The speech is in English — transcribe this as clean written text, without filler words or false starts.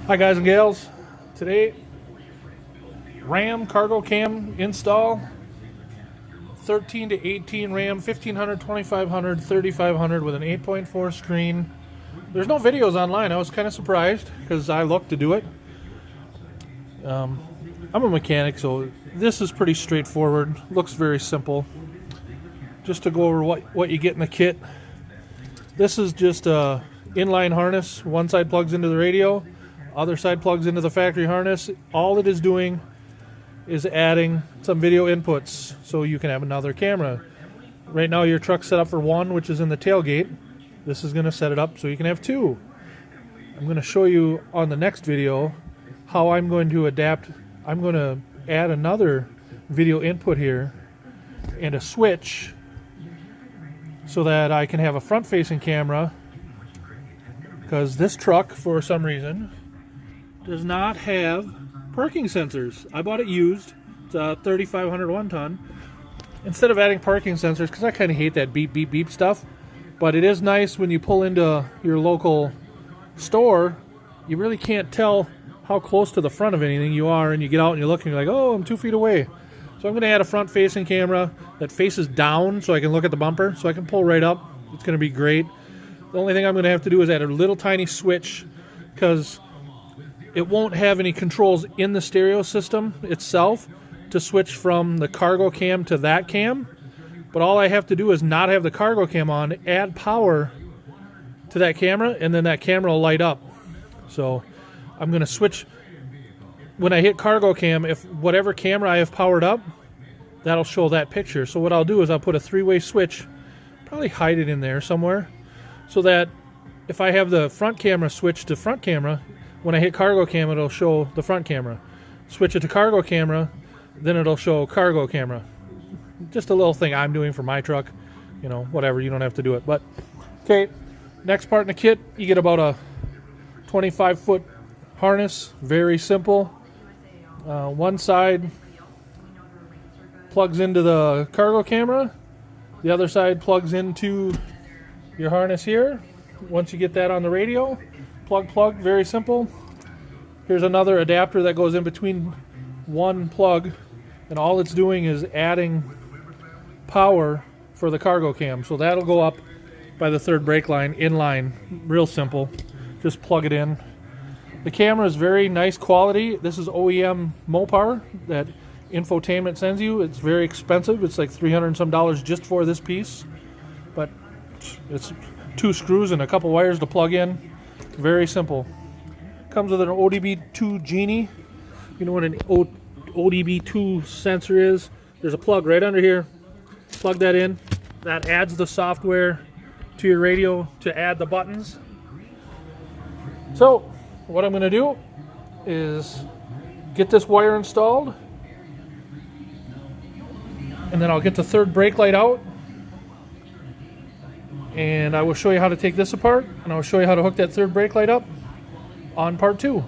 Hi guys and gals. Today, Ram cargo cam install. 13 to 18 Ram, 1500, 2500, 3500 with an 8.4 screen. There's no videos online. I was kind of surprised because I looked to do it. I'm a mechanic, so this is pretty straightforward. Looks very simple. Just to go over what you get in the kit. This is just a inline harness. One side plugs into the radio, other side plugs into the factory harness. All it is doing is adding some video inputs so you can have another camera. Right now your truck's set up for one, which is in the tailgate. This is going to set it up so you can have two. I'm going to show you on the next video how I'm going to adapt. I'm going to add another video input here and a switch so that I can have a front-facing camera, because this truck, for some reason, does not have parking sensors. I bought it used. It's a 3500 one-ton. Instead of adding parking sensors, because I kind of hate that beep, beep, beep stuff, but it is nice when you pull into your local store, you really can't tell how close to the front of anything you are, and you get out and you look and you're like, oh, I'm 2 feet away. So I'm going to add a front-facing camera that faces down so I can look at the bumper, so I can pull right up. It's going to be great. The only thing I'm going to have to do is add a little tiny switch, because it won't have any controls in the stereo system itself to switch from the cargo cam to that cam. But all I have to do is not have the cargo cam on, add power to that camera, and then that camera will light up. So I'm going to switch. When I hit cargo cam, if whatever camera I have powered up, that'll show that picture. So what I'll do is I'll put a three-way switch, probably hide it in there somewhere, so that if I have the front camera switched to front camera, when I hit cargo cam, it'll show the front camera. Switch it to cargo camera, then it'll show cargo camera. Just a little thing I'm doing for my truck. You know, whatever, you don't have to do it. But, okay, next part in the kit, you get about a 25-foot harness. Very simple. One side plugs into the cargo camera. The other side plugs into your harness here. Once you get that on the radio, plug, very simple. Here's another adapter that goes in between one plug, and all it's doing is adding power for the cargo cam. So that'll go up by the third brake line, in line. Real simple. Just plug it in. The camera is very nice quality. This is OEM Mopar that Infotainment sends you. It's very expensive. It's like $300 and some just for this piece. But it's 2 screws and a couple wires to plug in. Very simple. Comes with an ODB2 Genie. You know what an ODB2 sensor is? There's a plug right under here. Plug that in. That adds the software to your radio to add the buttons. So what I'm going to do is get this wire installed, and then I'll get the third brake light out, and I will show you how to take this apart, and I'll show you how to hook that third brake light up on part 2.